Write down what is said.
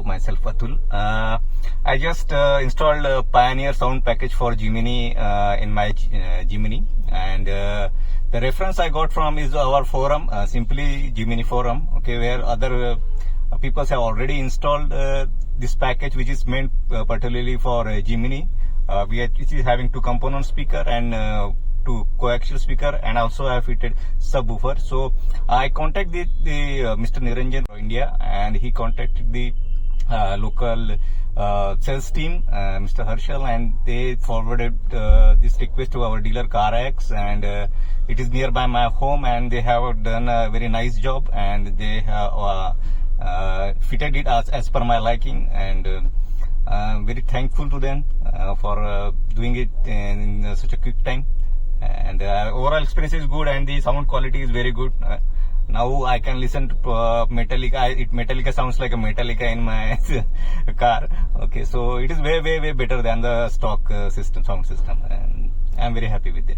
myself Atul. I just installed a Pioneer sound package for Jimny in my Jimny, and the reference I got from is our forum, simply Jimny forum, okay, where other people have already installed this package, which is meant particularly for Jimny. It is having 2 component speaker and 2 coaxial speaker, and also I have fitted subwoofer. So I contacted the Mr. Niranjan from India, and he contacted the local sales team, Mr. Harshal, and they forwarded this request to our dealer CarX, and it is nearby my home, and they have done a very nice job, and they have fitted it as per my liking, and I'm very thankful to them for doing it in such a quick time. And overall experience is good, and the sound quality is very good. Now I can listen to Metallica. Metallica sounds like a Metallica in my car. Okay, so it is way better than the stock sound system, and I'm very happy with that.